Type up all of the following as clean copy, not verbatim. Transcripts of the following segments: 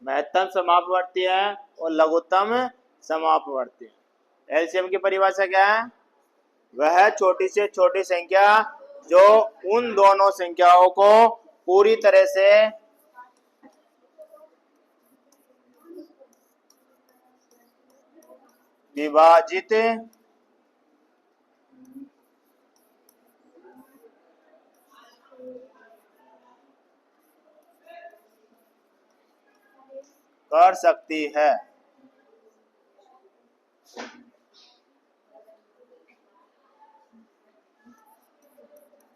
महत्तम समापवर्ती है और लघुत्तम समापवर्ती। एलसीएम की परिभाषा क्या है? वह छोटी से छोटी संख्या जो उन दोनों संख्याओं को पूरी तरह से विभाजित कर सकती है।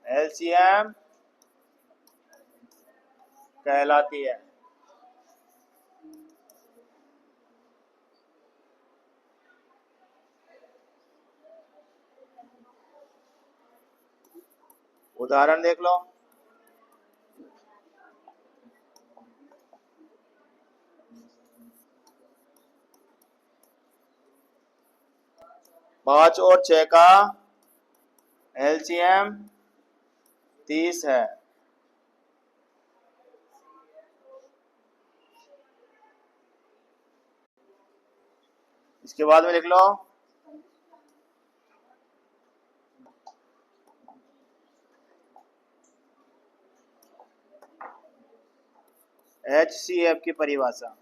एलसीएम कहलाती है। उदाहरण देख लो। पाँच और 6 का एलसीएम 30 है। इसके बाद में लिख लो HCF की परिभाषा।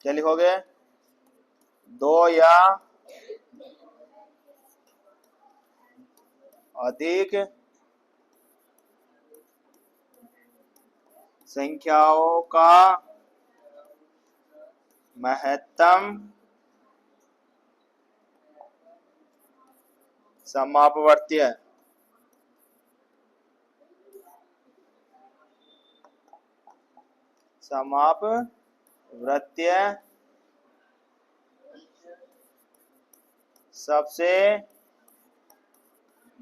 क्या लिखोगे? 2 या अधिक संख्याओं का महत्तम समापवर्त्य सबसे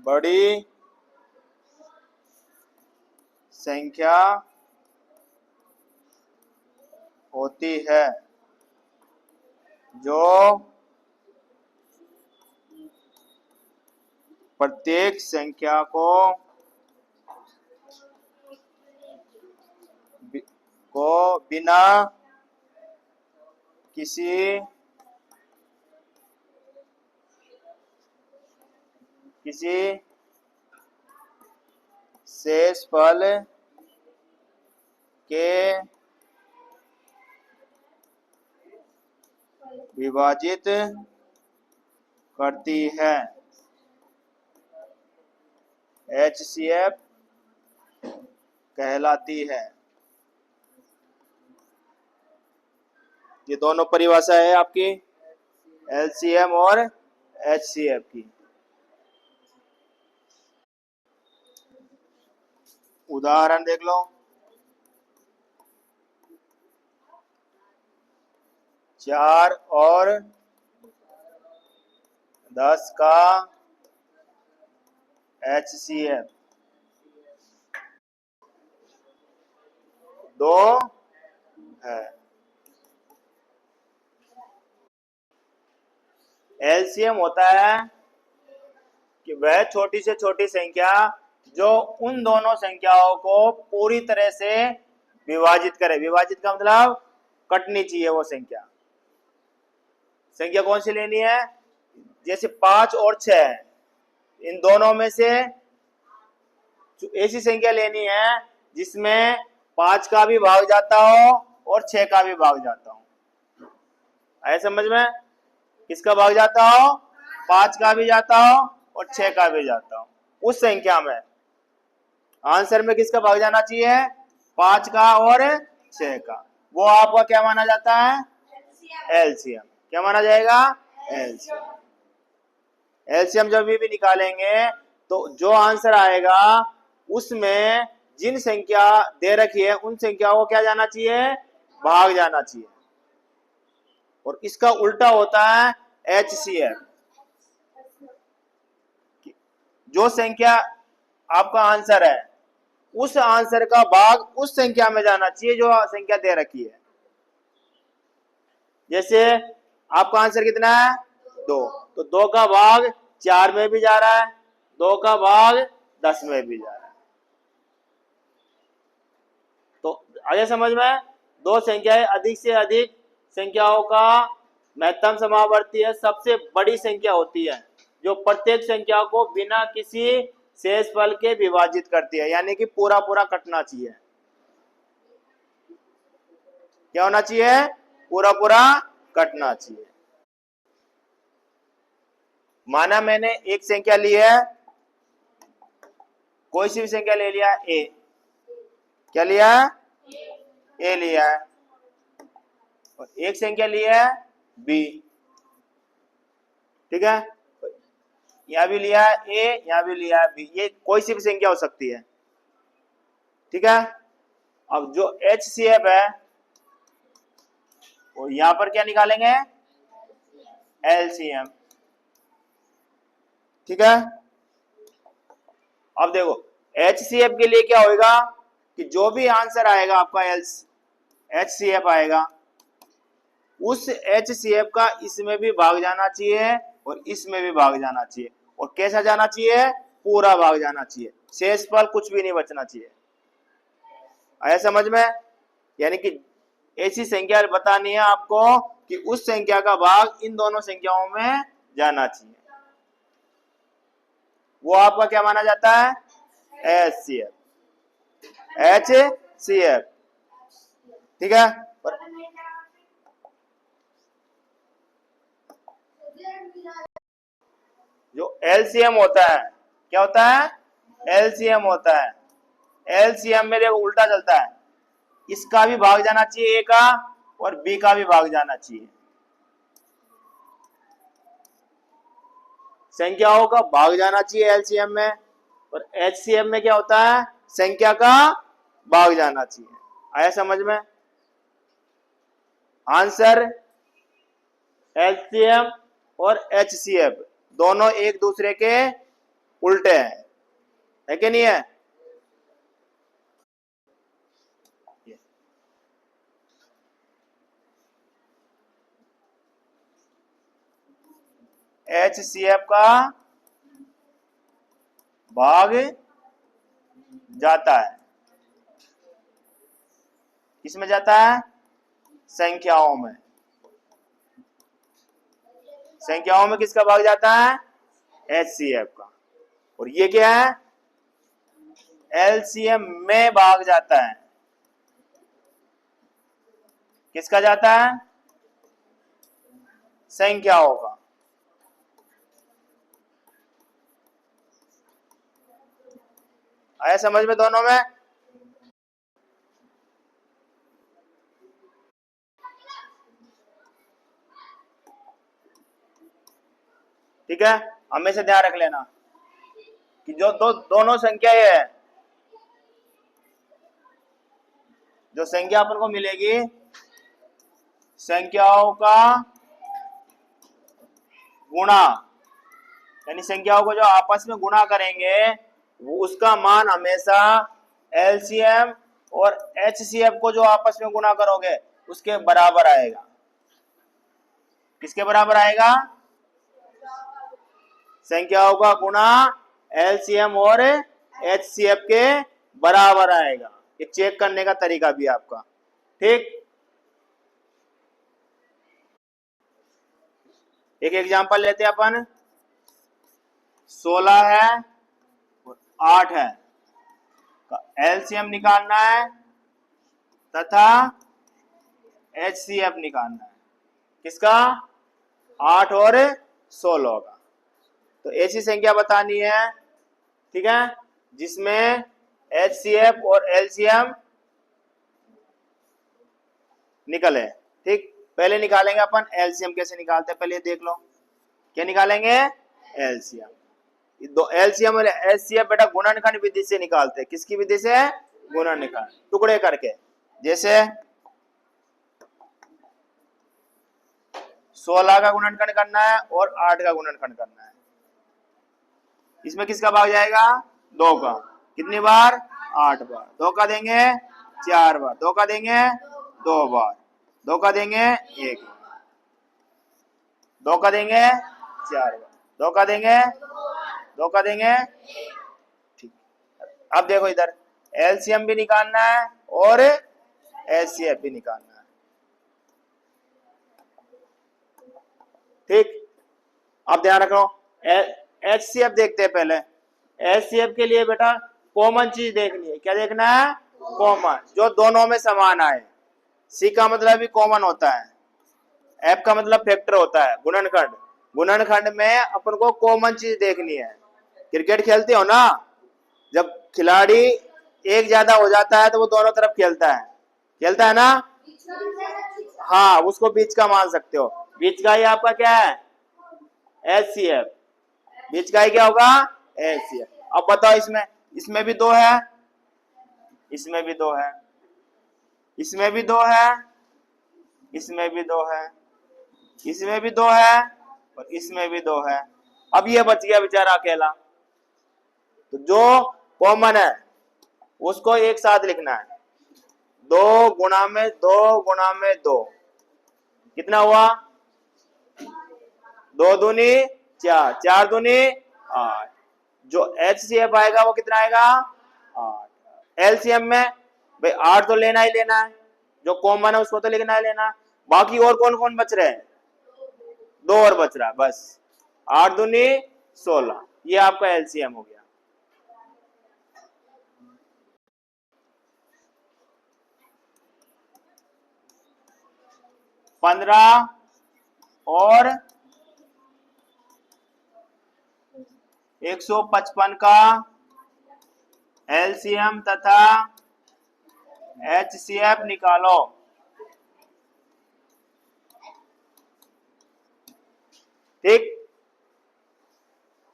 बड़ी संख्या होती है जो प्रत्येक संख्या को बिना किसी शेषफल के विभाजित करती है। HCF कहलाती है। ये दोनों परिभाषा है आपकी LCM और HCF की। उदाहरण देख लो। 4 और 10 का HCF 2 है। एलसीएम होता है कि वह छोटी से छोटी संख्या जो उन दोनों संख्याओं को पूरी तरह से विभाजित करे। विभाजित का मतलब कटनी चाहिए वो संख्या। संख्या कौन सी लेनी है? जैसे 5 और 6, इन दोनों में से ऐसी संख्या लेनी है जिसमें 5 का भी भाग जाता हो और 6 का भी भाग जाता हो। आया समझ में? किसका भाग जाता हो? 5 का भी जाता हो और 6 का भी जाता हो। उस संख्या में आंसर में किसका भाग जाना चाहिए? 5 का और 6 का। वो आपका क्या माना जाता है? एलसीएम। क्या माना जाएगा? एलसीएम। एलसीएम जब भी निकालेंगे तो जो आंसर आएगा उसमें जिन संख्या दे रखी है उन संख्याओं को क्या जाना चाहिए? भाग जाना चाहिए। और इसका उल्टा होता है HCF। जो संख्या आपका आंसर है उस आंसर का भाग उस संख्या में जाना चाहिए जो संख्या दे रखी है। जैसे आपका आंसर कितना है? 2, तो 2 का भाग 4 में भी जा रहा है, 2 का भाग 10 में भी जा रहा है। तो आगे समझ में, दो संख्याएं अधिक से अधिक संख्याओं का महत्तम समावर्ती है, सबसे बड़ी संख्या होती है जो प्रत्येक संख्या को बिना किसी शेषफल के विभाजित करती है, यानी कि पूरा पूरा कटना चाहिए। क्या होना चाहिए? पूरा पूरा कटना चाहिए। माना मैंने एक संख्या ली है, कोई सी भी संख्या ले लिया, ए। क्या लिया? ए लिया है। और एक संख्या ली है बी, ठीक है, यहां भी लिया है ए, यहां भी लिया है बी, ये कोई सी भी संख्या हो सकती है, ठीक है। अब जो HCF है वो यहां पर क्या निकालेंगे? LCM, ठीक है। अब देखो HCF के लिए क्या होगा कि जो भी आंसर आएगा आपका HCF आएगा, उस HCF का इसमें भी भाग जाना चाहिए और इसमें भी भाग जाना चाहिए। और कैसा जाना चाहिए? पूरा भाग जाना चाहिए, शेषफल कुछ भी नहीं बचना चाहिए। आया समझ में? यानी कि ऐसी संख्या बतानी है आपको कि उस संख्या का भाग इन दोनों संख्याओं में जाना चाहिए, वो आपका क्या माना जाता है? HCF, ठीक है। जो LCM होता है, क्या होता है? LCM होता है। LCM में देखो उल्टा चलता है, इसका भी भाग जाना चाहिए ए का और बी का भी भाग जाना चाहिए। संख्याओं का भाग जाना चाहिए LCM में, और HCM में क्या होता है? संख्या का भाग जाना चाहिए। आया समझ में? आंसर LCM और HCF दोनों एक दूसरे के उल्टे हैं, है कि नहीं है? HCF का भाग जाता है, किसमें जाता है? संख्याओं में। संख्याओं में किसका भाग जाता है? HCF का। और ये क्या है? LCM में भाग जाता है, किसका जाता है? संख्याओं का। आया समझ में दोनों में? ठीक है, हमेशा ध्यान रख लेना कि जो दोनों संख्या है, जो संख्या अपन को मिलेगी, संख्याओं का गुणा, यानी संख्याओं को जो आपस में गुणा करेंगे वो उसका मान हमेशा LCM और HCF को जो आपस में गुणा करोगे उसके बराबर आएगा। किसके बराबर आएगा? संख्याओं का गुणा LCM और HCF के बराबर आएगा। ये चेक करने का तरीका भी आपका, ठीक। एक एग्जांपल लेते हैं अपन, 16 है और 8 है, LCM निकालना है तथा HCF निकालना है। किसका? 8 और 16 का। तो ऐसी संख्या बतानी है, ठीक है, जिसमें HCF और LCM निकले। ठीक, पहले निकालेंगे अपन LCM। कैसे निकालते हैं पहले देख लो। क्या निकालेंगे? LCM। दो LCM और HCF बेटा गुणनखंड विधि से निकालते हैं। किसकी विधि से? गुणनखंड, टुकड़े करके। जैसे 16 का गुणनखंड करना है और 8 का गुणनखंड करना है। इसमें किसका भाग जाएगा? 2 का। कितनी बार? 8 बार। 2 का देंगे 4 बार, 2 का देंगे 2 बार, 2 का देंगे 1 बार, 2 का देंगे 4 बार, 2 का देंगे 2 का देंगे, ठीक। अब देखो इधर एलसीएम भी निकालना है और एचसीएफ भी निकालना है। ठीक, अब ध्यान रखो एचसीएफ देखते हैं पहले। एचसीएफ के लिए बेटा कॉमन चीज देखनी है। क्या देखना है? कॉमन, जो दोनों में समान आए। सी का मतलब भी कॉमन होता है, एफ का मतलब फैक्टर होता है, गुणनखंड। गुणनखंड में अपन को कॉमन चीज देखनी है। क्रिकेट खेलते हो ना, जब खिलाड़ी एक ज्यादा हो जाता है तो वो दोनों तरफ खेलता है ना। हाँ, उसको बीच का मान सकते हो। बीच का ही आपका क्या है? एचसीएफ। बीच का ही क्या होगा? एचसीएफ। अब बताओ इसमें, इसमें भी दो है, इसमें भी दो है, इसमें भी दो है, इसमें भी दो है, इसमें भी दो है और इसमें भी दो है। अब ये बच गया बेचारा अकेला। तो जो कॉमन है उसको एक साथ लिखना है। 2 गुणा में 2 गुणा में 2 कितना हुआ? 2 दूनी 4, 4 दूनी 8। जो एचसीएफ आएगा वो कितना आएगा? 8। एलसीएम में भाई 8 तो लेना ही लेना है, जो कॉमन है उसको तो लिखना ही लेना है। बाकी और कौन कौन बच रहे हैं? 2 और बच रहा है बस। 8 दूनी 16, ये आपका एलसीएम हो गया। पंद्रह और 155 का एलसीएम तथा एचसीएफ निकालो। ठीक,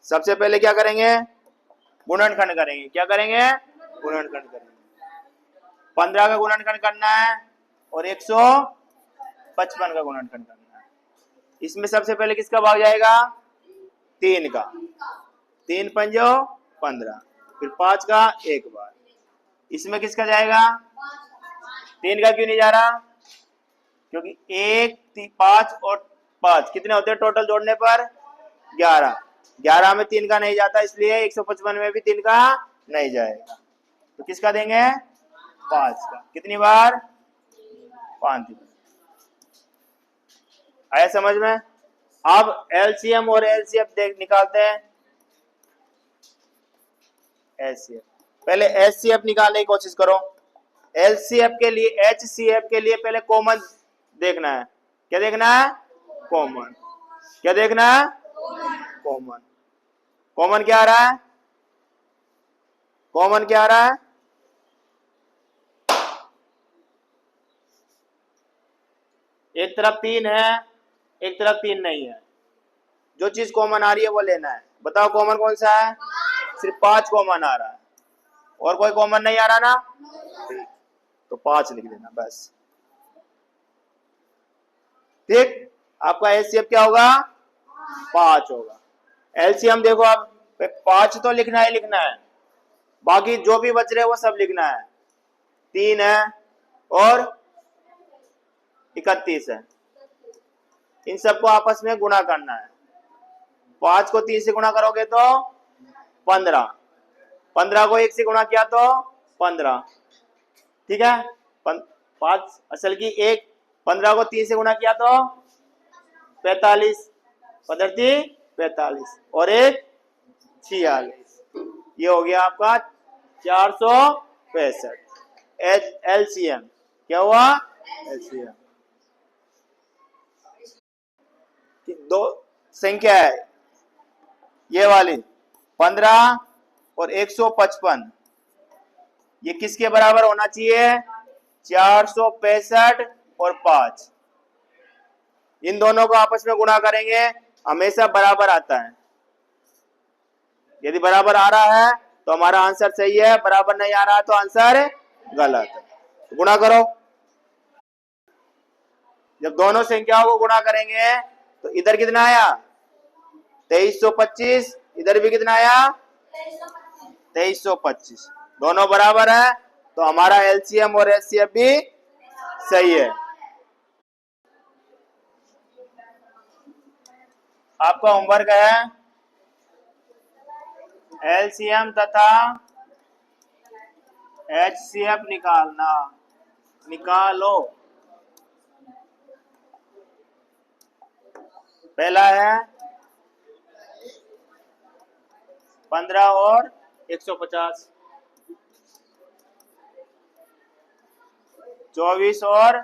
सबसे पहले क्या करेंगे? गुणनखंड करेंगे। क्या करेंगे? गुणनखंड करेंगे। 15 का गुणनखंड करना है और 155 का गुणनखंड करना है। इसमें सबसे पहले किसका भाग जाएगा? 3 का। 3 पंजो 15, फिर 5 का एक बार। इसमें किसका जाएगा? 3 का क्यों नहीं जा रहा? क्योंकि 1 5 और 5 कितने होते हैं टोटल जोड़ने पर? 11। 11 में 3 का नहीं जाता, इसलिए 155 में भी 3 का नहीं जाएगा। तो किसका देंगे? 5 का। कितनी बार? 5 बार। आया समझ में? अब एलसीएम और एलसीएफ देख निकालते हैं। एचसीएफ, पहले एचसीएफ निकालने की कोशिश करो। एलसीएफ के लिए, एचसीएफ के लिए पहले कॉमन देखना है। क्या देखना है? कॉमन। क्या देखना है? कॉमन। कॉमन क्या आ रहा है? कॉमन क्या आ रहा है? एक तरफ 3 है, एक तरफ 3 नहीं है। जो चीज कॉमन आ रही है वो लेना है। बताओ कॉमन कौन सा है? सिर्फ 5 कॉमन आ रहा है, और कोई कॉमन नहीं आ रहा ना। ठीक, तो 5 लिख देना बस। ठीक, आपका एचसीएफ क्या होगा? 5 होगा। एलसीएम देखो आप, 5 तो लिखना ही लिखना है, बाकी जो भी बच रहे वो सब लिखना है। 3 है और 31 है, इन सबको आपस में गुणा करना है। 5 को 3 से गुणा करोगे तो 15, 15 को 1 से गुणा किया तो 15। ठीक है, 5 असल की 1, 15 को 3 से गुणा किया तो 45, 45 और 1 46। ये हो गया आपका 465। एलसीएम क्या हुआ? एलसीएम दो संख्या है ये वाली 15 और 155, ये किसके बराबर होना चाहिए? 465 और 5। इन दोनों को आपस में गुणा करेंगे, हमेशा बराबर आता है। यदि बराबर आ रहा है तो हमारा आंसर सही है, बराबर नहीं आ रहा है तो आंसर गलत है। तो गुणा करो। जब दोनों संख्याओं को गुणा करेंगे तो इधर कितना आया? 2325, इधर भी कितना आया? 2325। दोनों बराबर है तो हमारा एलसीएम और एचसीएफ भी सही है। आपका होमवर्क है एलसीएम तथा HCF निकालना, निकालो। पहला है 15 और 150, 24 और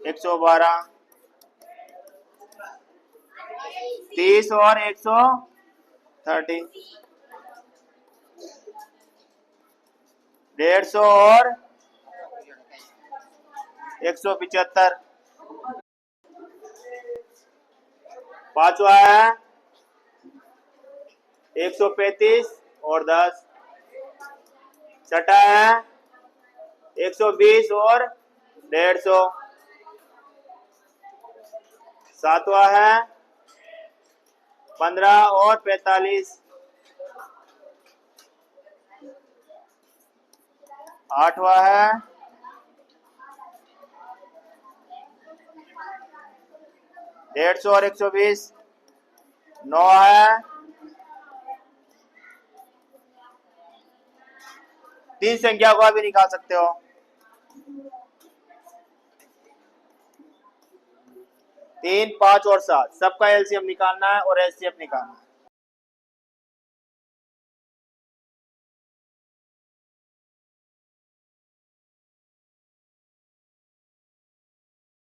112, 30 और 130, 150 और 175, पांचवा है 135 और 10, छठा है 120 और 150, सातवां है 15 और 45, आठवां है 150 और 120, नौ है 3 संख्या को भी निकाल सकते हो, 3, 5 और 7, सबका एलसीएम निकालना है और एचसीएफ निकालना है।